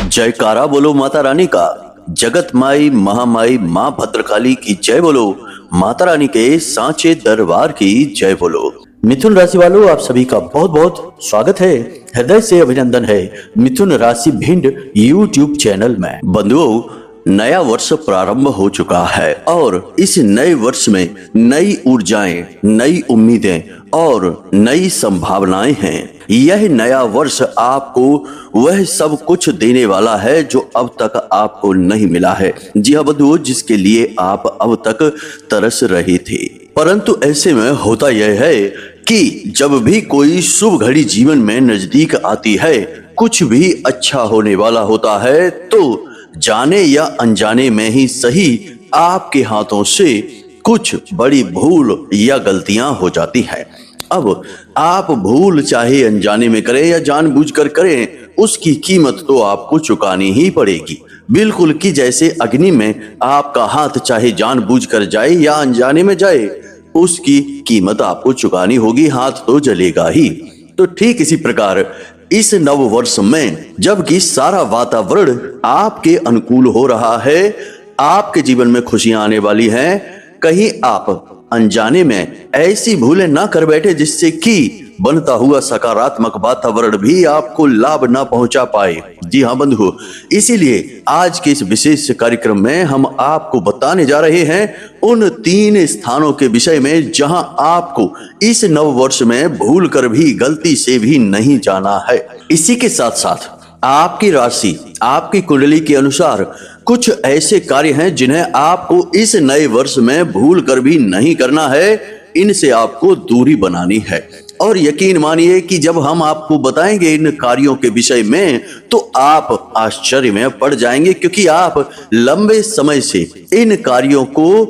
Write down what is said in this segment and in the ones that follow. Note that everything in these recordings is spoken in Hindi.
जयकारा बोलो माता रानी का। जगत माई महामाई माँ भद्रकाली की जय बोलो। माता रानी के सांचे दरबार की जय बोलो। मिथुन राशि वालों, आप सभी का बहुत बहुत स्वागत है, हृदय से अभिनंदन है मिथुन राशि भिंड यूट्यूब चैनल में। बंधुओं, नया वर्ष प्रारंभ हो चुका है और इस नए वर्ष में नई ऊर्जाएं, नई उम्मीदें और नई संभावनाएं हैं। यह नया वर्ष आपको वह सब कुछ देने वाला है जो अब तक आपको नहीं मिला है। जी हाँ बंधुओं, जिसके लिए आप अब तक तरस रहे थे। परंतु ऐसे में होता यह है कि जब भी कोई शुभ घड़ी जीवन में नजदीक आती है, कुछ भी अच्छा होने वाला होता है, तो जाने या अनजाने में ही सही आपके हाथों से कुछ बड़ी भूल या गलतियां हो जाती हैं। अब आप भूल चाहे अनजाने में करें या जानबूझकर करें, उसकी कीमत तो आपको चुकानी ही पड़ेगी। बिल्कुल कि जैसे अग्नि में आपका हाथ चाहे जानबूझकर जाए या अनजाने में जाए, उसकी कीमत आपको चुकानी होगी, हाथ तो जलेगा ही। तो ठीक इसी प्रकार इस नव वर्ष में जबकि सारा वातावरण आपके अनुकूल हो रहा है, आपके जीवन में खुशियां आने वाली हैं, कहीं आप अनजाने में ऐसी भूलें ना कर बैठे जिससे कि बनता हुआ सकारात्मक वातावरण भी आपको लाभ ना पहुंचा पाए। जी हाँ बंधु, इसीलिए आज के इस विशेष कार्यक्रम में हम आपको बताने जा रहे हैं उन 3 स्थानों के विषय में जहां आपको इस नव वर्ष में भूल कर भी, गलती से भी नहीं जाना है। इसी के साथ साथ आपकी राशि, आपकी कुंडली के अनुसार कुछ ऐसे कार्य हैं जिन्हें आपको इस नए वर्ष में भूल कर भी नहीं करना है। इनसे आपको दूरी बनानी है और यकीन मानिए कि जब हम आपको बताएंगे इन कार्यों के विषय में, तो आप आश्चर्य में पड़ जाएंगे, क्योंकि आप लंबे समय से इन कार्यों को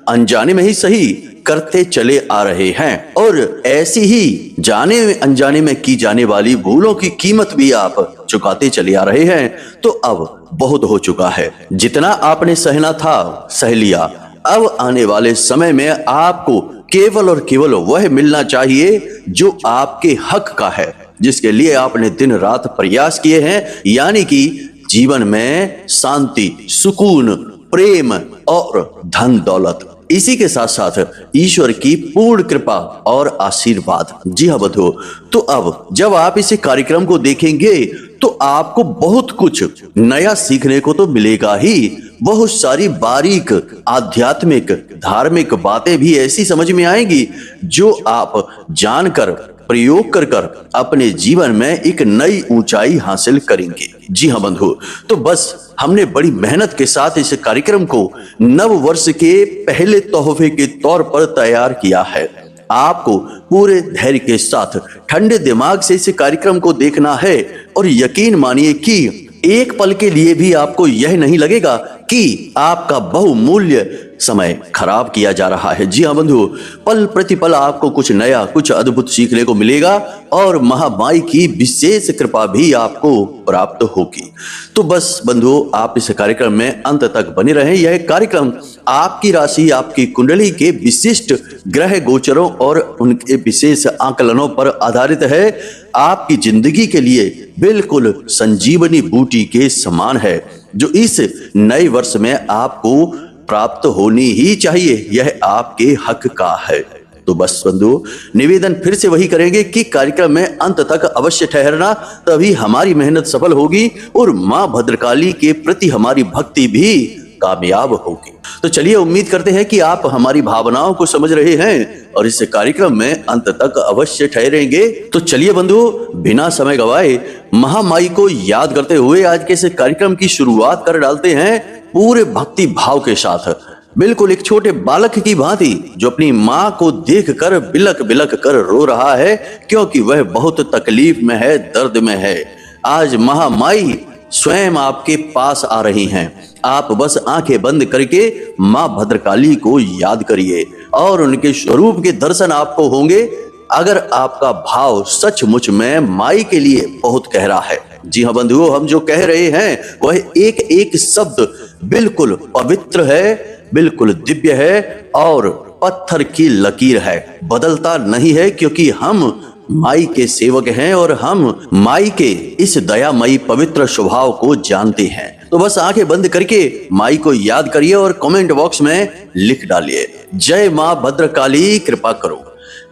अनजाने में ही सही करते चले आ रहे हैं और ऐसी ही जाने अनजाने में की जाने वाली भूलों की कीमत भी आप चुकाते चले आ रहे हैं। तो अब बहुत हो चुका है, जितना आपने सहना था सह लिया। अब आने वाले समय में आपको केवल और केवल वह मिलना चाहिए जो आपके हक का है, जिसके लिए आपने दिन रात प्रयास किए हैं, यानी कि जीवन में शांति, सुकून, प्रेम और धन दौलत। इसी के साथ साथ ईश्वर की पूर्ण कृपा और आशीर्वाद। जी हाँ बंधु, तो अब जब आप इस कार्यक्रम को देखेंगे तो आपको बहुत कुछ नया सीखने को तो मिलेगा ही, बहुत सारी बारीक आध्यात्मिक धार्मिक बातें भी ऐसी समझ में आएंगी जो आप जानकर, प्रयोग कर कर अपने जीवन में एक नई ऊंचाई हासिल करेंगे। जी हाँ बंधु, तो बस हमने बड़ी मेहनत के साथ इस कार्यक्रम को नव वर्ष के पहले तोहफे के तौर पर तैयार किया है। आपको पूरे धैर्य के साथ ठंडे दिमाग से इस कार्यक्रम को देखना है और यकीन मानिए कि एक पल के लिए भी आपको यह नहीं लगेगा कि आपका बहुमूल्य समय खराब किया जा रहा है। जी हाँ बंधु, पल प्रतिपल आपको कुछ नया, कुछ अद्भुत सीखने को मिलेगा और महामाई की विशेष कृपा भी आपको प्राप्त होगी। तो बस बंधु, आप इस कार्यक्रम में अंत तक बने रहें। यह कार्यक्रम आपकी राशि, आपकी कुंडली के विशिष्ट ग्रह गोचरों और उनके विशेष आकलनों पर आधारित है। आपकी जिंदगी के लिए बिल्कुल संजीवनी बूटी के समान है, जो इस नए वर्ष में आपको प्राप्त होनी ही चाहिए। यह आपके हक का है। तो बस बंधु, निवेदन फिर से वही करेंगे कि कार्यक्रम में अंत तक अवश्य ठहरना, तभी हमारी मेहनत सफल होगी और माँ भद्रकाली के प्रति हमारी भक्ति भी कामयाब होगी। तो चलिए, उम्मीद करते हैं कि आप हमारी भावनाओं को समझ रहे हैं और इस कार्यक्रम में अंत तक अवश्य ठहरेंगे। तो चलिए बंधु, बिना समय गवाए महामाई को याद करते हुए आज के इस कार्यक्रम की शुरुआत कर डालते हैं पूरे भक्ति भाव के साथ, बिल्कुल एक छोटे बालक की भांति जो अपनी माँ को देखकर बिलक बिलक कर रो रहा है, क्योंकि वह बहुत तकलीफ में है, दर्द में है। आज महामाई स्वयं आपके पास आ रही हैं। आप बस आंखें बंद करके माँ भद्रकाली को याद करिए और उनके स्वरूप के दर्शन आपको होंगे, अगर आपका भाव सचमुच में माई के लिए बहुत गहरा है। जी हाँ बंधुओं, हम जो कह रहे हैं वह एक एक शब्द बिल्कुल पवित्र है, बिल्कुल दिव्य है और पत्थर की लकीर है, बदलता नहीं है, क्योंकि हम माई के सेवक हैं और हम माई के इस दयामयी पवित्र स्वभाव को जानते हैं। तो बस आंखें बंद करके माई को याद करिए और कमेंट बॉक्स में लिख डालिए, जय माँ भद्रकाली कृपा करो,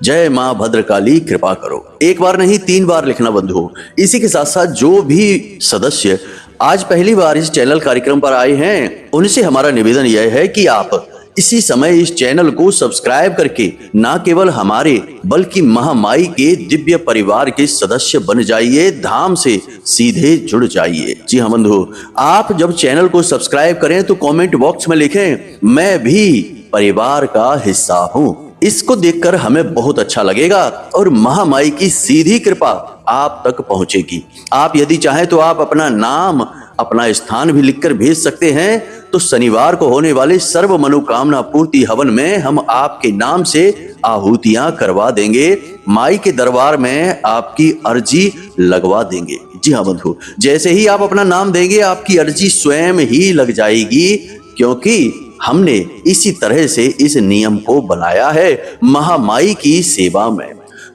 जय माँ भद्रकाली कृपा करो। एक बार नहीं 3 बार लिखना बंधु। इसी के साथ साथ जो भी सदस्य आज पहली बार इस चैनल कार्यक्रम पर आए हैं, उनसे हमारा निवेदन यह है कि आप इसी समय इस चैनल को सब्सक्राइब करके ना केवल हमारे बल्कि महामाई के दिव्य परिवार के सदस्य बन जाइए, धाम से सीधे जुड़ जाइए। जी हाँ बंधु, आप जब चैनल को सब्सक्राइब करें तो कमेंट बॉक्स में लिखें, मैं भी परिवार का हिस्सा हूँ। इसको देखकर हमें बहुत अच्छा लगेगा और महामाई की सीधी कृपा आप तक पहुंचेगी। आप यदि चाहें तो आप अपना नाम, अपना स्थान भी लिखकर भेज सकते हैं। तो शनिवार को होने वाले सर्व मनोकामना पूर्ति हवन में हम आपके नाम से आहुतियां करवा देंगे, माई के दरबार में आपकी अर्जी लगवा देंगे। जी हाँ बंधु, जैसे ही आप अपना नाम देंगे आपकी अर्जी स्वयं ही लग जाएगी, क्योंकि हमने इसी तरह से इस नियम को बनाया है महामाई की सेवा में।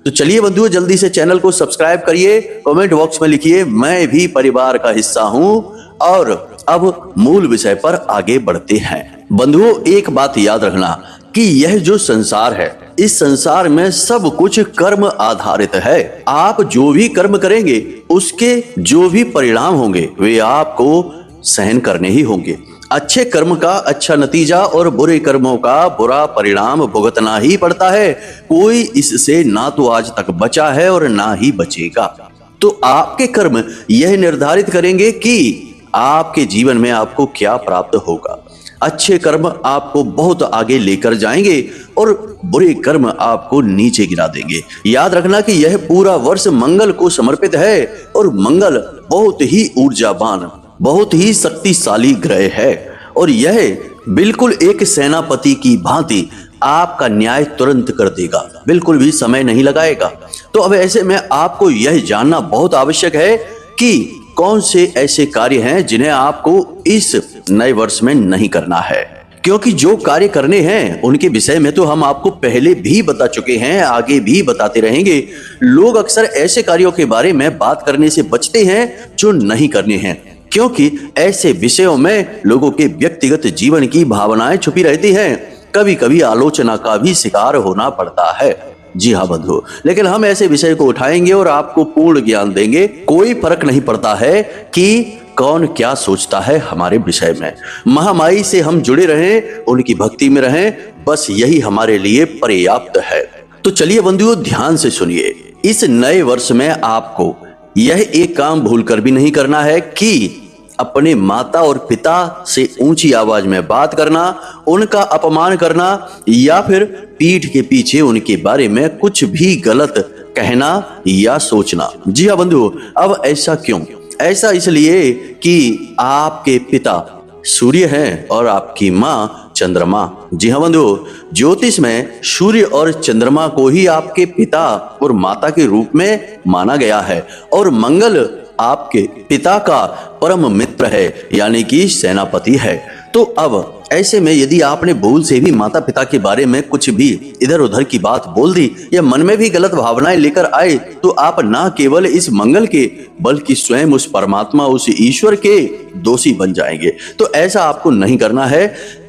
तो चलिए बंधुओं, जल्दी से चैनल को सब्सक्राइब करिए, कमेंट बॉक्स में लिखिए मैं भी परिवार का हिस्सा हूं। और अब मूल विषय पर आगे बढ़ते हैं। बंधुओं, एक बात याद रखना कि यह जो संसार है, इस संसार में सब कुछ कर्म आधारित है। आप जो भी कर्म करेंगे उसके जो भी परिणाम होंगे वे आपको सहन करने ही होंगे। अच्छे कर्म का अच्छा नतीजा और बुरे कर्मों का बुरा परिणाम भुगतना ही पड़ता है। कोई इससे ना तो आज तक बचा है और ना ही बचेगा। तो आपके कर्म यह निर्धारित करेंगे कि आपके जीवन में आपको क्या प्राप्त होगा। अच्छे कर्म आपको बहुत आगे लेकर जाएंगे और बुरे कर्म आपको नीचे गिरा देंगे। याद रखना कि यह पूरा वर्ष मंगल को समर्पित है और मंगल बहुत ही ऊर्जावान, बहुत ही शक्तिशाली ग्रह है और यह बिल्कुल एक सेनापति की भांति आपका न्याय तुरंत कर देगा, बिल्कुल भी समय नहीं लगाएगा। तो अब ऐसे में आपको यह जानना बहुत आवश्यक है कि कौन से ऐसे कार्य हैं जिन्हें आपको इस नए वर्ष में नहीं करना है, क्योंकि जो कार्य करने हैं उनके विषय में तो हम आपको पहले भी बता चुके हैं, आगे भी बताते रहेंगे। लोग अक्सर ऐसे कार्यों के बारे में बात करने से बचते हैं जो नहीं करने हैं, क्योंकि ऐसे विषयों में लोगों के व्यक्तिगत जीवन की भावनाएं छुपी रहती हैं। कभी कभी आलोचना का भी शिकार होना पड़ता है। जी हाँ बंधु, लेकिन हम ऐसे विषय को उठाएंगे और आपको पूर्ण ज्ञान देंगे। कोई फर्क नहीं पड़ता है कि कौन क्या सोचता है हमारे विषय में। महामाई से हम जुड़े रहें, उनकी भक्ति में रहें, बस यही हमारे लिए पर्याप्त है। तो चलिए बंधुओं, ध्यान से सुनिए। इस नए वर्ष में आपको यह एक काम भूलकर भी नहीं करना है कि अपने माता और पिता से ऊंची आवाज में बात करना, उनका अपमान करना या फिर पीठ के पीछे उनके बारे में कुछ भी गलत कहना या सोचना। जी हाँ बंधु, अब ऐसा क्यों? ऐसा इसलिए कि आपके पिता सूर्य हैं और आपकी माँ चंद्रमा। जी हाँ बंधु, ज्योतिष में सूर्य और चंद्रमा को ही आपके पिता और माता के रूप में माना गया है और मंगल आपके पिता का परम मित्र है, यानी कि सेनापति है। तो अब ऐसे में यदि आपने भूल से भी माता पिता के बारे में कुछ भी इधर उधर की बात बोल दी या मन में भी गलत भावनाएं लेकर आए, तो आप ना केवल इस मंगल के बल्कि स्वयं उस परमात्मा, उस ईश्वर के दोषी बन जाएंगे। तो ऐसा आपको नहीं करना है।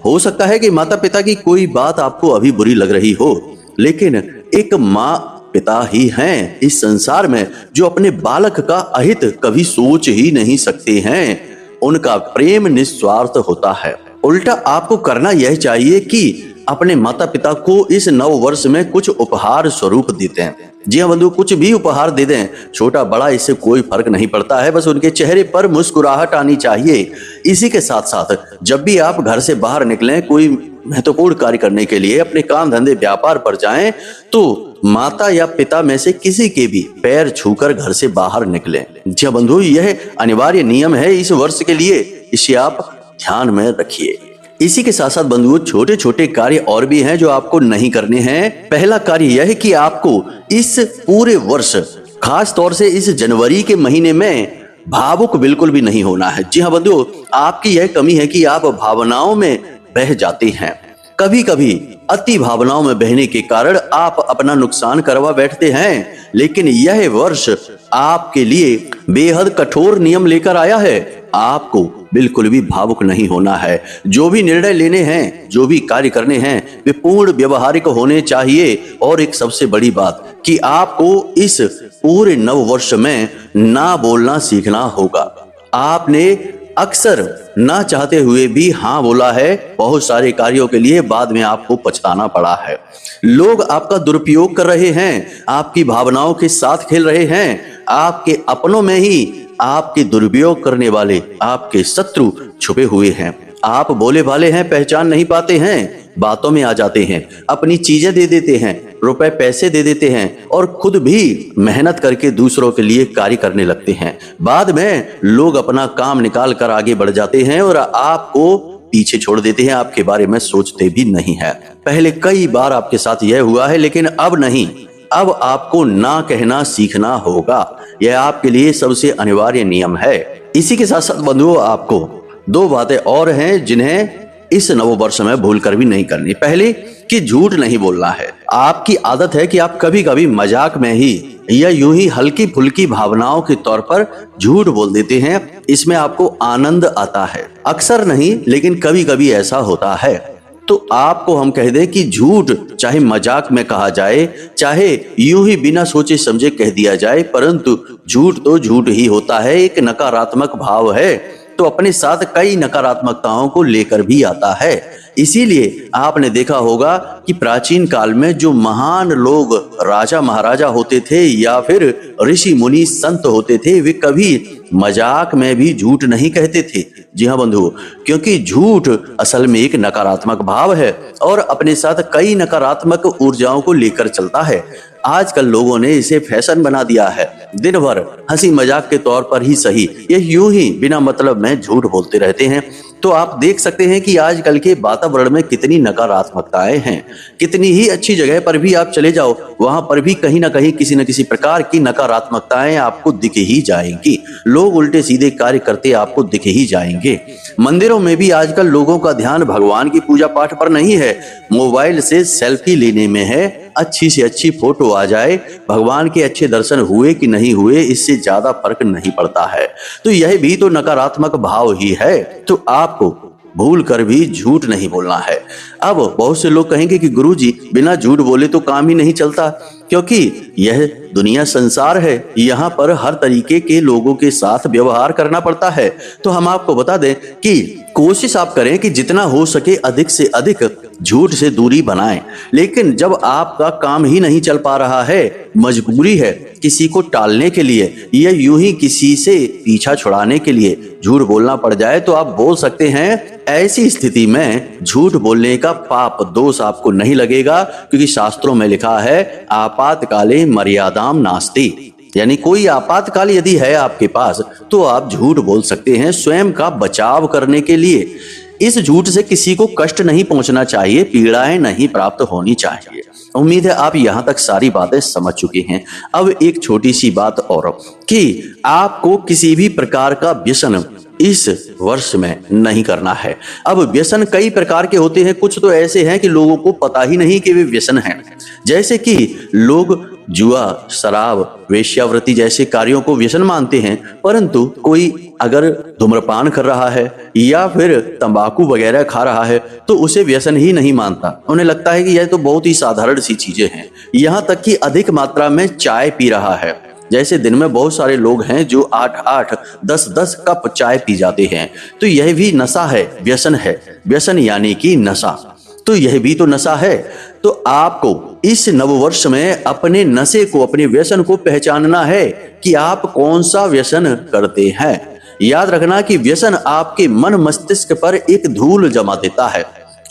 हो सकता है कि माता पिता की कोई बात आपको अभी बुरी लग रही हो, लेकिन एक माँ पिता ही हैं इस संसार में जो अपने बालक का अहित कभी सोच ही नहीं सकते हैं। उनका प्रेम निस्वार्थ होता है। उल्टा आपको करना यह चाहिए कि अपने माता पिता को इस नव वर्ष में कुछ उपहार स्वरूप देते हैं। जी हाँ बंधु, कुछ भी उपहार दे दें, छोटा बड़ा इससे कोई फर्क नहीं पड़ता है, बस उनके चेहरे पर मुस्कुराहट आनी चाहिए। इसी के साथ साथ जब भी आप घर से बाहर निकलें, कोई महत्वपूर्ण कार्य करने के लिए, अपने काम धंधे व्यापार पर जाएं, तो माता या पिता में से किसी के भी पैर छूकर घर से बाहर निकलें। जी बंधु, यह अनिवार्य नियम है इस वर्ष के लिए, इसे आप ध्यान में रखिए। इसी के साथ साथ बंधुओं, छोटे छोटे कार्य और भी हैं जो आपको नहीं करने हैं। पहला कार्य यह है कि आपको इस पूरे वर्ष, खास तौर से इस जनवरी के महीने में भावुक बिल्कुल भी नहीं होना है। जी हाँ बंधुओं, आपकी यह कमी है कि आप भावनाओं में बह जाते हैं। कभी कभी अति भावनाओं में बहने के कारण आप अपना नुकसान करवा बैठते हैं, लेकिन यह वर्ष आपके लिए बेहद कठोर नियम लेकर आया है। आपको बिल्कुल भी भावुक नहीं होना है। जो भी निर्णय लेने हैं, जो भी कार्य करने हैं, वे पूर्ण व्यवहारिक होने चाहिए। और एक सबसे बड़ी बात कि आपको इस पूरे नव वर्ष में ना बोलना सीखना होगा। आपने अक्सर ना चाहते हुए भी हाँ बोला है बहुत सारे कार्यों के लिए, बाद में आपको पछताना पड़ा है। लोग आपका दुरुपयोग कर रहे हैं, आपकी भावनाओं के साथ खेल रहे हैं। आपके अपनों में ही आपके दुरुपयोग करने वाले आपके शत्रु छुपे हुए हैं। आप बोले भाले हैं, पहचान नहीं पाते हैं, बातों में आ जाते हैं, अपनी चीजें दे देते हैं, रुपए पैसे दे देते हैं और खुद भी मेहनत करके दूसरों के लिए कार्य करने लगते हैं। बाद में लोग अपना काम निकाल कर आगे बढ़ जाते हैं और आपको पीछे छोड़ देते हैं, आपके बारे में सोचते भी नहीं है। पहले कई बार आपके साथ यह हुआ है, लेकिन अब नहीं। अब आपको ना कहना सीखना होगा। यह आपके लिए सबसे अनिवार्य नियम है। इसी के साथ साथ बंधुओं, आपको दो बातें और हैं जिन्हें इस नववर्ष में भूल कर भी नहीं करनी। पहले कि झूठ नहीं बोलना है। आपकी आदत है कि आप कभी कभी मजाक में ही या यूं ही हल्की फुल्की भावनाओं के तौर पर झूठ बोल देते हैं। इसमें आपको आनंद आता है। अक्सर नहीं, लेकिन कभी कभी ऐसा होता है। तो आपको हम कह दें कि झूठ चाहे मजाक में कहा जाए, चाहे यूं ही बिना सोचे समझे कह दिया जाए, परंतु झूठ तो झूठ ही होता है। एक नकारात्मक भाव है तो अपने साथ कई नकारात्मकताओं को लेकर भी आता है। इसीलिए आपने देखा होगा कि प्राचीन काल में जो महान लोग राजा महाराजा होते थे या फिर ऋषि मुनि संत होते थे, वे कभी मजाक में भी झूठ नहीं कहते थे। जी हाँ बंधुओं, क्योंकि झूठ असल में एक नकारात्मक भाव है और अपने साथ कई नकारात्मक ऊर्जाओं को लेकर चलता है। आजकल लोगों ने इसे फैशन बना दिया है। दिन भर हंसी मजाक के तौर पर ही सही, ये यूं ही बिना मतलब में झूठ बोलते रहते हैं। तो आप देख सकते हैं कि आजकल के वातावरण में कितनी नकारात्मकताएं हैं। कितनी ही अच्छी जगह पर भी आप चले जाओ, वहां पर भी कहीं ना कहीं किसी न किसी प्रकार की नकारात्मकताएं आपको दिख ही जाएंगी। लोग उल्टे सीधे कार्य करते आपको दिख ही जाएंगे। मंदिरों में भी आजकल लोगों का ध्यान भगवान की पूजा पाठ पर नहीं है, मोबाइल से सेल्फी लेने में है। अच्छी से अच्छी फोटो आ जाए, भगवान के अच्छे दर्शन हुए कि नहीं हुए, इससे ज्यादा फर्क नहीं पड़ता है। तो यह भी तो नकारात्मक भाव ही है। तो आपको भूल कर भी झूठ नहीं बोलना है। अब बहुत से लोग कहेंगे कि गुरुजी, बिना झूठ बोले तो काम ही नहीं चलता, क्योंकि यह दुनिया संसार है, यहाँ पर हर तरीके के लोगों के साथ व्यवहार करना पड़ता है। तो हम आपको बता दें कि कोशिश आप करें कि जितना हो सके अधिक से अधिक झूठ से दूरी बनाएं। लेकिन जब आपका काम ही नहीं चल पा रहा है, मजबूरी है किसी को टालने के लिए या यूं ही किसी से पीछा छुड़ाने के लिए झूठ बोलना पड़ जाए, तो आप बोल सकते हैं। ऐसी स्थिति में झूठ बोलने का पाप दोष आपको नहीं लगेगा, क्योंकि शास्त्रों में लिखा है आपातकाले मर्यादाम नास्ति, यानी कोई आपातकाल यदि है आपके पास तो आप झूठ बोल सकते हैं स्वयं का बचाव करने के लिए। इस झूठ से किसी को कष्ट नहीं पहुंचना चाहिए, पीड़ाएं नहीं प्राप्त होनी चाहिए। उम्मीद है आप यहां तक सारी बातें समझ चुके हैं। अब एक छोटी सी बात और कि आपको किसी भी प्रकार का व्यसन इस वर्ष में नहीं करना है। अब व्यसन कई प्रकार के होते हैं। कुछ तो ऐसे हैं कि लोगों को पता ही नहीं कि वे व्यसन हैं। जैसे कि लोग जुआ, शराब, वेश्यावृत्ति जैसे कार्यों को व्यसन मानते हैं, परंतु कोई अगर धूम्रपान कर रहा है या फिर तंबाकू वगैरह खा रहा है तो उसे व्यसन ही नहीं मानता। उन्हें लगता है कि यह तो बहुत ही साधारण सी चीजें हैं। यहाँ तक कि अधिक मात्रा में चाय पी रहा है। जैसे दिन में बहुत सारे लोग हैं जो 8-8, 10-10 कप चाय पी जाते हैं, तो यह भी नशा है, व्यसन है। व्यसन यानी कि नशा, तो यह भी तो नशा है। तो आपको इस नववर्ष में अपने नशे को, अपने व्यसन को पहचानना है कि आप कौन सा व्यसन करते हैं। याद रखना कि व्यसन आपके मन मस्तिष्क पर एक धूल जमा देता है,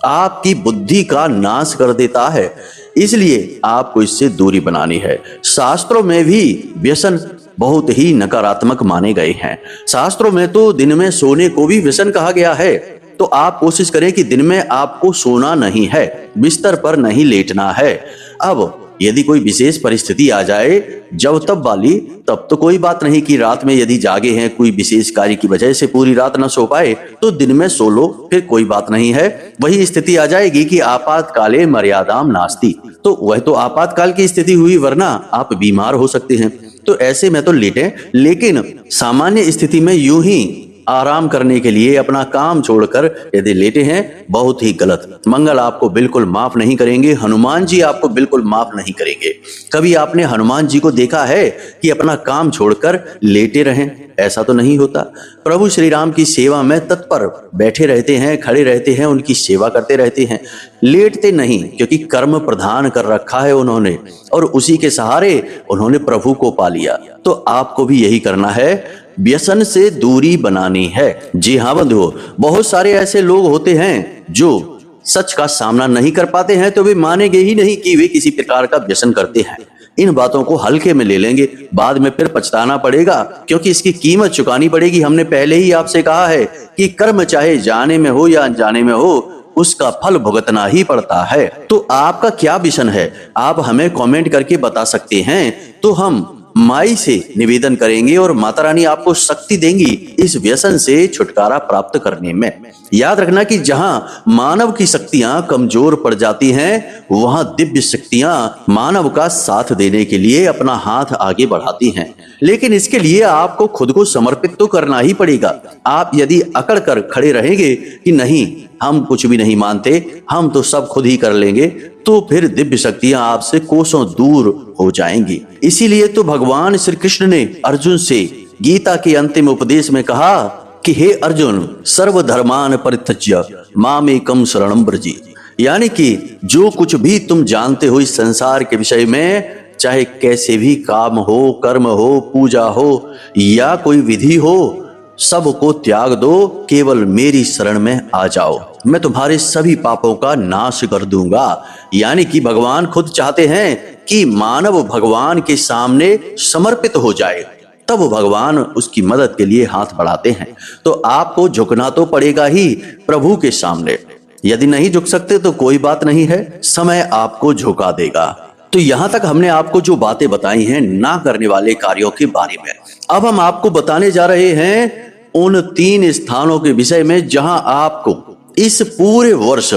आपकी बुद्धि का नाश कर देता है। इसलिए आपको इससे दूरी बनानी है। शास्त्रों में भी व्यसन बहुत ही नकारात्मक माने गए हैं। शास्त्रों में तो दिन में सोने को भी व्यसन कहा गया है। तो आप कोशिश करें कि दिन में आपको सोना नहीं है, बिस्तर पर नहीं लेटना है। अब यदि कोई विशेष परिस्थिति आ जाए जब तब वाली, तब तो कोई बात नहीं कि रात में यदि जागे हैं कोई विशेष कार्य की वजह से पूरी रात न सो पाए तो दिन में सो लो, फिर कोई बात नहीं है। वही स्थिति आ जाएगी कि आपातकाले मर्यादाम नास्ति, तो वह तो आपातकाल की स्थिति हुई, वरना आप बीमार हो सकते हैं, तो ऐसे में तो लेटें। लेकिन सामान्य स्थिति में यूं ही आराम करने के लिए अपना काम छोड़कर यदि लेटे हैं, बहुत ही गलत। मंगल आपको बिल्कुल माफ नहीं करेंगे, हनुमान जी आपको बिल्कुल माफ नहीं करेंगे। कभी आपने हनुमान जी को देखा है कि अपना काम छोड़कर लेटे रहें? ऐसा तो नहीं होता। प्रभु श्री राम की सेवा में तत्पर बैठे रहते हैं, खड़े रहते हैं, उनकी सेवा करते रहते हैं, लेटते नहीं, क्योंकि कर्म प्रधान कर रखा है उन्होंने और उसी के सहारे उन्होंने प्रभु को पा लिया। तो आपको भी यही करना है, व्यसन से दूरी बनानी है। जी हाँ बंधुओं, बहुत सारे ऐसे लोग होते हैं जो सच का सामना नहीं कर पाते हैं, तो वे मानेंगे ही नहीं कि वे किसी प्रकार का व्यसन करते हैं। इन बातों को हल्के में ले लेंगे, बाद में फिर पछताना पड़ेगा, क्योंकि इसकी कीमत चुकानी पड़ेगी। हमने पहले ही आपसे कहा है कि कर्म चाहे जाने में हो या अनजाने में हो, उसका फल भुगतना ही पड़ता है। तो आपका क्या व्यसन है, आप हमें कमेंट करके बता सकते हैं, तो हम माई से निवेदन करेंगे और माता रानी आपको शक्ति देंगी इस व्यसन से छुटकारा प्राप्त करने में। याद रखना कि जहां मानव की शक्तियां कमजोर पड़ जाती हैं, वहां दिव्य शक्तियां मानव का साथ देने के लिए अपना हाथ आगे बढ़ाती हैं। लेकिन इसके लिए आपको खुद को समर्पित तो करना ही पड़ेगा। आप यदि अकड़ कर खड़े रहेंगे कि नहीं, हम कुछ भी नहीं मानते, हम तो सब खुद ही कर लेंगे, तो फिर दिव्य शक्तियां आपसे कोसों दूर हो जाएंगी। इसीलिए तो भगवान श्री कृष्ण ने अर्जुन से गीता के अंतिम उपदेश में कहा कि हे अर्जुन, सर्वधर्मान परित्यज्य मामेकं शरणं व्रज। यानी कि जो कुछ भी तुम जानते हो इस संसार के विषय में, चाहे कैसे भी काम हो, कर्म हो, पूजा हो या कोई विधि हो, सबको त्याग दो, केवल मेरी शरण में आ जाओ, मैं तुम्हारे सभी पापों का नाश कर दूंगा। यानी कि भगवान खुद चाहते हैं कि मानव भगवान के सामने समर्पित हो जाए, तब भगवान उसकी मदद के लिए हाथ बढ़ाते हैं। तो आपको झुकना तो पड़ेगा ही प्रभु के सामने। यदि नहीं झुक सकते तो कोई बात नहीं है, समय आपको झुका देगा। तो यहां तक हमने आपको जो बातें बताई हैं ना करने वाले कार्यों के बारे में, अब हम आपको बताने जा रहे हैं उन 3 स्थानों के विषय में जहां आपको इस पूरे वर्ष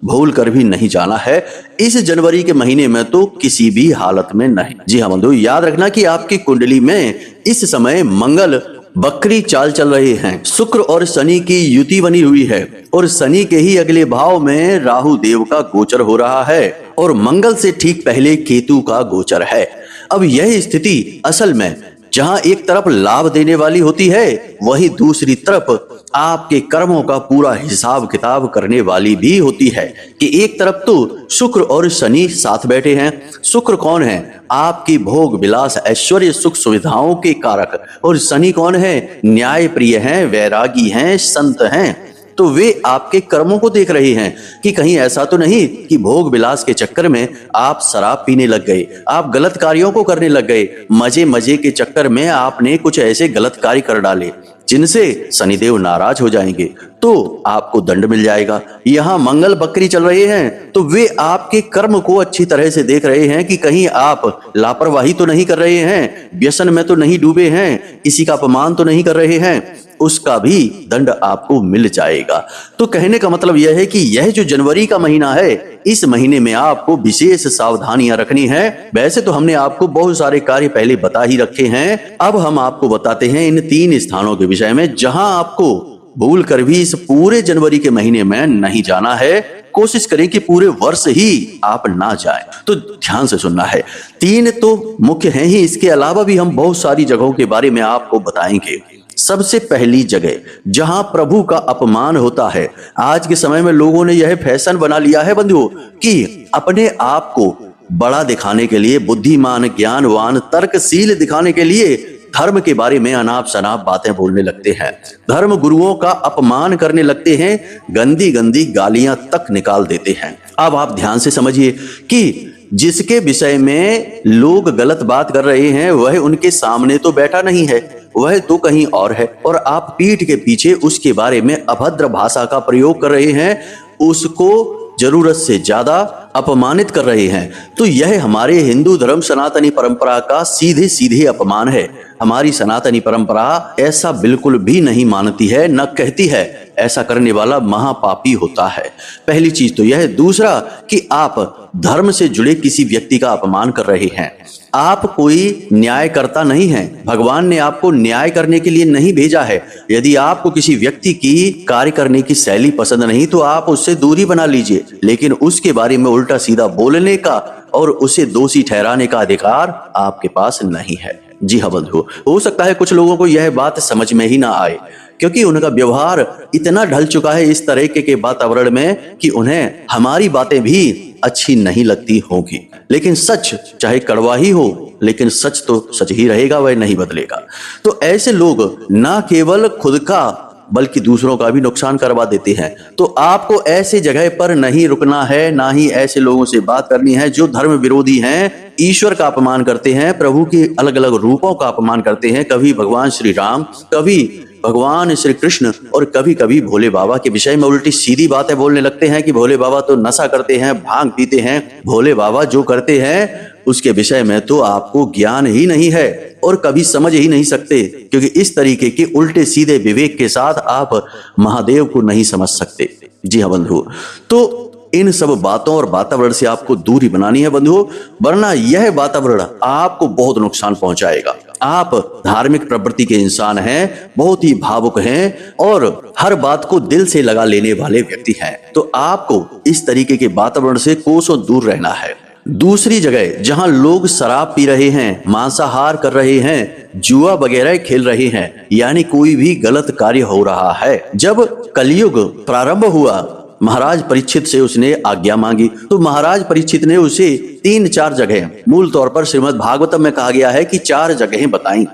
भूल कर भी नहीं जाना है, इस जनवरी के महीने में तो किसी भी हालत में नहीं। जी हाँ बंधु, याद रखना कि आपकी कुंडली में इस समय मंगल बकरी चाल चल रहे हैं, शुक्र और शनि की युति बनी हुई है और शनि के ही अगले भाव में राहु देव का गोचर हो रहा है और मंगल से ठीक पहले केतु का गोचर है। अब यह स्थिति असल में जहां एक तरफ लाभ देने वाली होती है, वही दूसरी तरफ आपके कर्मों का पूरा हिसाब किताब करने वाली भी होती है। कि एक तरफ तो शुक्र और शनि साथ बैठे हैं। शुक्र कौन है? आपकी भोग विलास ऐश्वर्य सुख सुविधाओं के कारक। और शनि कौन है? न्याय प्रिय हैं, वैरागी हैं, संत हैं। तो वे आपके कर्मों को देख रहे हैं कि कहीं ऐसा तो नहीं कि भोग विलास के चक्कर में आप शराब पीने लग गए, आप गलत कार्यों को करने लग गए, मजे मजे के चक्कर में आपने कुछ ऐसे गलत कार्य कर डाले जिनसे शनिदेव नाराज हो जाएंगे, तो आपको दंड मिल जाएगा। यहाँ मंगल बकरी चल रहे हैं तो वे आपके कर्म को अच्छी तरह से देख रहे हैं कि कहीं आप लापरवाही तो नहीं कर रहे हैं, व्यसन में तो नहीं डूबे हैं, किसी का अपमान तो नहीं कर रहे हैं, उसका भी दंड आपको मिल जाएगा। तो कहने का मतलब यह है कि यह जो जनवरी का महीना है, इस महीने में आपको विशेष सावधानियां रखनी है। वैसे तो हमने आपको बहुत सारे कार्य पहले बता ही रखे हैं, अब हम आपको बताते हैं इन 3 स्थानों के विषय में जहां आपको भूल कर भी इस पूरे जनवरी के महीने में नहीं जाना है। कोशिश करें कि पूरे वर्ष ही आप ना जाएं। तो ध्यान से सुनना है। 3 तो मुख्य हैं ही, इसके अलावा भी हम बहुत सारी जगहों के बारे में आपको बताएंगे। सबसे पहली जगह जहां प्रभु का अपमान होता है, आज के समय में लोगों ने यह फैशन बना लिया है बंधुओं कि अपने आप को बड़ा दिखाने के लिए, बुद्धिमान, ज्ञानवान, तर्कशील दिखाने के लिए धर्म के बारे में अनाप शनाप बातें बोलने लगते हैं, धर्म गुरुओं का अपमान करने लगते हैं, गंदी गंदी गालियां तक निकाल देते हैं। अब आप ध्यान से समझिए कि जिसके विषय में लोग गलत बात कर रहे हैं वह उनके सामने तो बैठा नहीं है, वह तो कहीं और है, और आप पीठ के पीछे उसके बारे में अभद्र भाषा का प्रयोग कर रहे हैं। उसको जरूरत से ज्यादा अपमानित कर रहे हैं, तो यह हमारे हिंदू धर्म सनातनी परंपरा का सीधे सीधे अपमान है। हमारी सनातनी परंपरा ऐसा बिल्कुल भी नहीं मानती है, न कहती है ऐसा करने वाला महापापी होता है। पहली चीज तो यह है। दूसरा कि आप धर्म से जुड़े किसी व्यक्ति का अपमान कर रहे हैं। आप कोई न्यायकर्ता नहीं हैं। भगवान ने आपको न्याय करने के लिए नहीं भेजा है। यदि आपको किसी व्यक्ति की कार्य करने की शैली पसंद नहीं तो आप उससे दूरी बना लीजिए, लेकिन उसके बारे में उल्टा सीधा बोलने का और उसे दोषी ठहराने का अधिकार आपके पास नहीं है। जी हाँ बंधु, हो सकता है कुछ लोगों को यह बात समझ में ही ना आए, क्योंकि उनका व्यवहार इतना ढल चुका है इस तरह के वातावरण में कि उन्हें हमारी बातें भी अच्छी नहीं लगती होगी। लेकिन सच चाहे कड़वा ही हो, लेकिन सच तो सच ही रहेगा, वह नहीं बदलेगा। तो ऐसे लोग ना केवल खुद का बल्कि दूसरों का भी नुकसान करवा देते हैं। तो आपको ऐसे जगह पर नहीं रुकना है, ना ही ऐसे लोगों से बात करनी है जो धर्म विरोधी हैं, ईश्वर का अपमान करते हैं, प्रभु के अलग अलग रूपों का अपमान करते हैं। कभी भगवान श्री राम, कभी भगवान श्री कृष्ण और कभी कभी भोले बाबा के विषय में उल्टी सीधी बातें बोलने लगते हैं कि भोले बाबा तो नशा करते हैं, भांग पीते हैं। भोले बाबा जो करते हैं उसके विषय में तो आपको ज्ञान ही नहीं है और कभी समझ ही नहीं सकते, क्योंकि इस तरीके के उल्टे सीधे विवेक के साथ आप महादेव को नहीं समझ सकते। जी हाँ बंधु, तो इन सब बातों और वातावरण से आपको दूरी बनानी है बंधुओं, वरना यह वातावरण आपको बहुत नुकसान पहुंचाएगा। आप धार्मिक प्रवृत्ति के इंसान हैं, बहुत ही भावुक हैं और हर बात को दिल से लगा लेने वाले व्यक्ति हैं, तो आपको इस तरीके के वातावरण से कोसों दूर रहना है। दूसरी जगह जहां लोग शराब पी रहे हैं, मांसाहार कर रहे हैं, जुआ वगैरह खेल रहे हैं, यानी कोई भी गलत कार्य हो रहा है। जब कलयुग प्रारंभ हुआ, महाराज परीक्षित से उसने आज्ञा मांगी, तो महाराज परीक्षित ने उसे 3-4 जगह, मूल तौर पर श्रीमद् भागवतम में कहा गया है कि 4 जगहें बताई,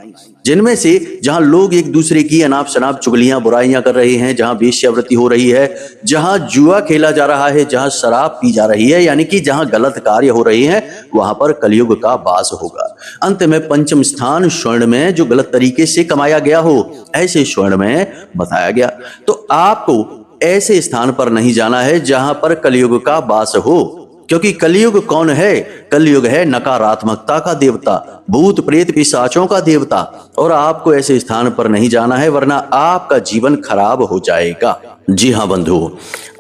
जिनमें से जहां लोग एक दूसरे की अनाप शनाप चुगलियां बुराइयां कर रहे हैं, जहां वेश्यावृत्ति हो रही है, जहां जुआ खेला जा रहा है, जहां शराब पी जा रही है, यानी कि जहां गलत कार्य हो रहे हैं, वहां पर कलयुग का वास होगा। अंत में पंचम स्थान स्वर्ण में जो गलत तरीके से कमाया गया हो, ऐसे स्वर्ण में बताया गया। तो आपको ऐसे स्थान पर नहीं जाना है जहां पर कलयुग का वास हो, क्योंकि कलयुग कौन है? कलयुग है नकारात्मकता का देवता, भूत प्रेत पिशाचों का देवता, और आपको ऐसे स्थान पर नहीं जाना है, वरना आपका जीवन खराब हो जाएगा। जी हाँ बंधु,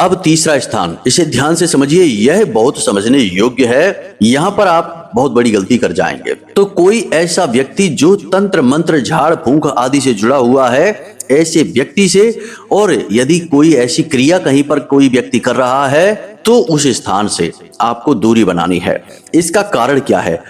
अब तीसरा स्थान, इसे ध्यान से समझिए, यह बहुत समझने योग्य है। यहाँ पर आप बहुत बड़ी गलती कर जाएंगे। तो कोई ऐसा व्यक्ति जो तंत्र मंत्र झाड़ फूंक आदि से जुड़ा हुआ है, ऐसे व्यक्ति से, और यदि कोई ऐसी क्रिया कहीं पर कोई व्यक्ति कर रहा है, तो उस स्थान से आपको दूरी बनानी है। इसका कारण क्या है?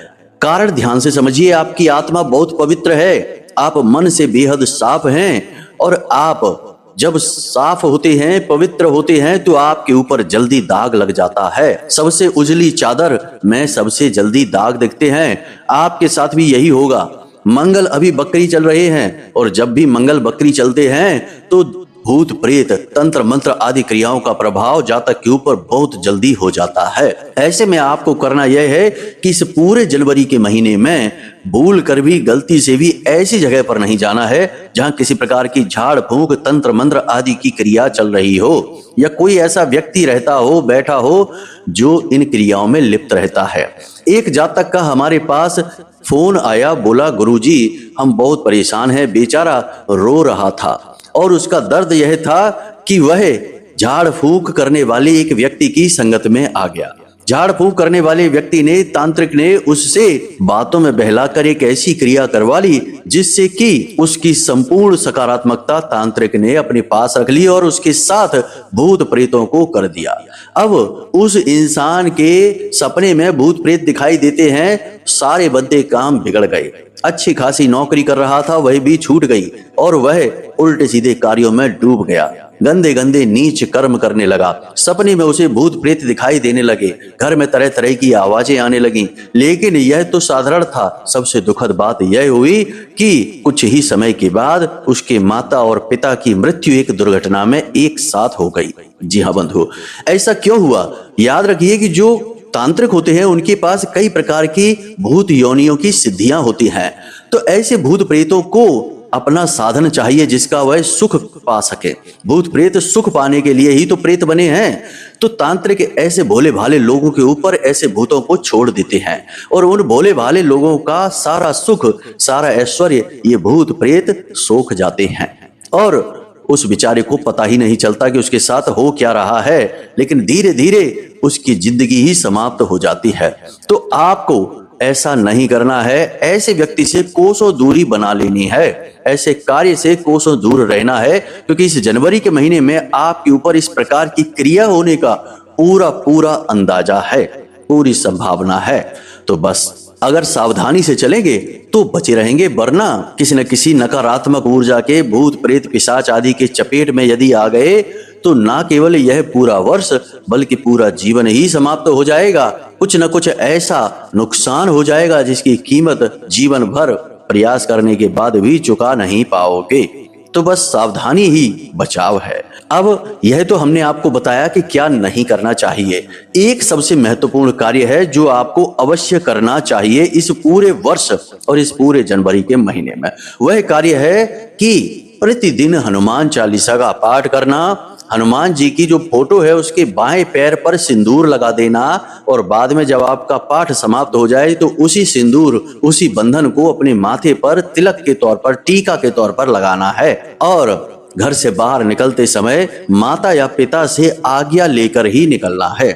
कारण ध्यान से समझिए। आपकी आत्मा बहुत पवित्र है, आप मन से बेहद साफ हैं, और आप जब साफ होते हैं, पवित्र होते हैं, तो आपके ऊपर जल्दी दाग लग जाता है। सबसे उजली चादर में सबसे जल्दी दाग दिखते हैं। आपके साथ भी यही होगा। मंगल अभी बकरी चल रहे हैं, और जब भी मंगल बकरी चलते हैं तो भूत प्रेत तंत्र मंत्र आदि क्रियाओं का प्रभाव जातक के ऊपर बहुत जल्दी हो जाता है। ऐसे में आपको करना यह है कि इस पूरे जनवरी के महीने में भूल कर भी, गलती से भी ऐसी जगह पर नहीं जाना है जहां किसी प्रकार की झाड़ फूंक तंत्र मंत्र आदि की क्रिया चल रही हो, या कोई ऐसा व्यक्ति रहता हो, बैठा हो, जो इन क्रियाओं में लिप्त रहता है। एक जातक का हमारे पास फोन आया, बोला गुरुजी हम बहुत परेशान हैं, बेचारा रो रहा था, और उसका दर्द यह था कि वह झाड़ फूंक करने वाले एक व्यक्ति की संगत में आ गया। झाड़ फूंक करने वाले व्यक्ति ने, तांत्रिक ने उससे बातों में बहलाकर एक ऐसी क्रिया करवा ली जिससे कि उसकी संपूर्ण सकारात्मकता तांत्रिक ने अपने पास रख ली और उसके साथ भूत प्रेतों को कर दिया। अब उस इंसान के सपने में भूत प्रेत दिखाई देते हैं, सारे बंदे काम बिगड़ गए। अच्छी खासी नौकरी कर रहा था, वह भी छूट गई, और वह उल्टे सीधे कार्यों में डूब गया। गंदे गंदे नीच कर्म करने लगा। सपने में उसे भूत प्रेत दिखाई देने लगे, घर में तरह तरह की आवाजें आने लगीं। लेकिन यह तो साधारण था। सबसे दुखद बात यह हुई कि कुछ ही समय के बाद उसके माता और पिता की मृत्यु एक दुर्घटना में एक साथ हो गई। जी हाँ बंधु, ऐसा क्यों हुआ? याद रखिए कि जो तांत्रिक होते हैं उनके पास कई प्रकार की भूत योनियों की सिद्धियां होती हैं। तो ऐसे भूत प्रेतों को अपना साधन चाहिए जिसका वह सुख पा सके। भूत प्रेत सुख पाने के लिए ही तो प्रेत बने हैं। तो तांत्रिक ऐसे भोले भाले लोगों के ऊपर ऐसे भूतों को छोड़ देते हैं और उन भोले भाले लोगों का सारा सुख, सारा ऐश्वर्य ये भूत प्रेत सोख जाते हैं और उस बेचारे को पता ही नहीं चलता कि उसके साथ हो क्या रहा है, लेकिन धीरे धीरे उसकी जिंदगी ही समाप्त हो जाती है। तो आपको ऐसा नहीं करना है, ऐसे व्यक्ति से कोसों दूरी बना लेनी है, ऐसे कार्य से कोसों दूर रहना है, क्योंकि इस जनवरी के महीने में आपके ऊपर इस प्रकार की क्रिया होने का पूरा पूरा अंदाजा है, पूरी संभावना है। तो बस अगर सावधानी से चलेंगे तो बचे रहेंगे, वरना किसी न किसी नकारात्मक ऊर्जा के भूत प्रेत पिशाच आदि के चपेट में यदि आ गए तो ना केवल यह पूरा वर्ष बल्कि पूरा जीवन ही समाप्त हो जाएगा। कुछ न कुछ ऐसा नुकसान हो जाएगा जिसकी कीमत जीवन भर प्रयास करने के बाद भी चुका नहीं पाओगे। तो बस सावधानी ही बचाव है। अब यह तो हमने आपको बताया कि क्या नहीं करना चाहिए। एक सबसे महत्वपूर्ण कार्य है जो आपको अवश्य करना चाहिए इस पूरे वर्ष और इस पूरे जनवरी के महीने में। वह कार्य है कि प्रतिदिन हनुमान चालीसा का पाठ करना, हनुमान जी की जो फोटो है उसके बाएं पैर पर सिंदूर लगा देना और बाद में जब आपका पाठ समाप्त हो जाए तो उसी सिंदूर, उसी बंधन को अपने माथे पर तिलक के तौर पर, टीका के तौर पर लगाना है और घर से बाहर निकलते समय माता या पिता से आज्ञा लेकर ही निकलना है।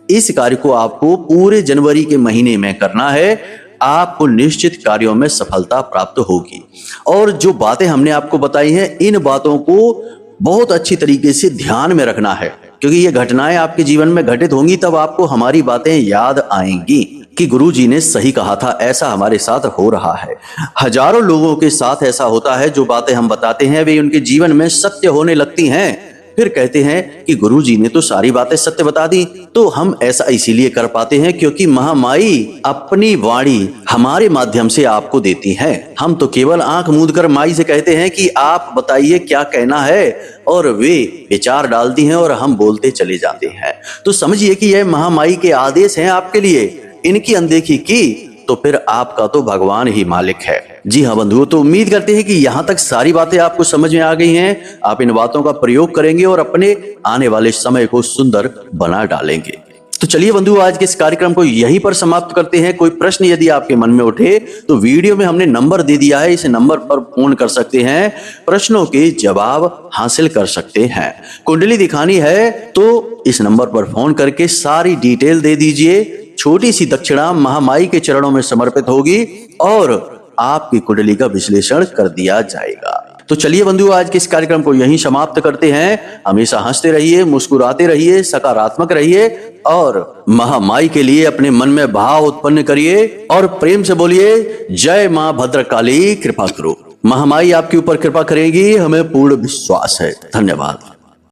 इस कार्य को आपको पूरे जनवरी के महीने में करना है। आपको निश्चित कार्यों में सफलता प्राप्त होगी। और जो बातें हमने आपको बताई हैं, इन बातों को बहुत अच्छी तरीके से ध्यान में रखना है, क्योंकि ये घटनाएं आपके जीवन में घटित होंगी तब आपको हमारी बातें याद आएंगी कि गुरुजी ने सही कहा था, ऐसा हमारे साथ हो रहा है। हजारों लोगों के साथ ऐसा होता है, जो बातें हम बताते हैं वे उनके जीवन में सत्य होने लगती हैं। फिर कहते हैं कि गुरुजी ने तो सारी बातें सत्य बता दी। तो हम ऐसा इसीलिए कर पाते हैं क्योंकि महामाई अपनी वाणी हमारे माध्यम से आपको देती है। हम तो केवल आंख मूंद कर माई से कहते हैं कि आप बताइए क्या कहना है, और वे विचार डालती हैं और हम बोलते चले जाते हैं। तो समझिए कि यह महामाई के आदेश हैं आपके लिए। इनकी अनदेखी की तो फिर आपका तो भगवान ही मालिक है। जी हाँ बंधुओं, तो उम्मीद करते हैं कि यहाँ तक सारी बातें आपको समझ में आ गई हैं। आप इन बातों का प्रयोग करेंगे और अपने आने वाले समय को सुंदर बना डालेंगे। तो चलिए बंधुओं, आज के इस कार्यक्रम को यहीं पर समाप्त करते हैं। कोई प्रश्न यदि आपके मन में उठे तो वीडियो में हमने नंबर दे दिया है, इस नंबर पर फोन कर सकते हैं, प्रश्नों के जवाब हासिल कर सकते हैं। कुंडली दिखानी है तो इस नंबर पर फोन करके सारी डिटेल दे दीजिए। छोटी सी दक्षिणा महामाई के चरणों में समर्पित होगी और आपकी कुंडली का विश्लेषण कर दिया जाएगा। तो चलिए बंधुओं, आज के इस कार्यक्रम को यहीं समाप्त करते हैं। हमेशा हंसते रहिए, मुस्कुराते रहिए, सकारात्मक रहिए और महामाई के लिए अपने मन में भाव उत्पन्न करिए और प्रेम से बोलिए, जय मां भद्रकाली कृपा करो। महामाई आपके ऊपर कृपा करेगी, हमें पूर्ण विश्वास है। धन्यवाद।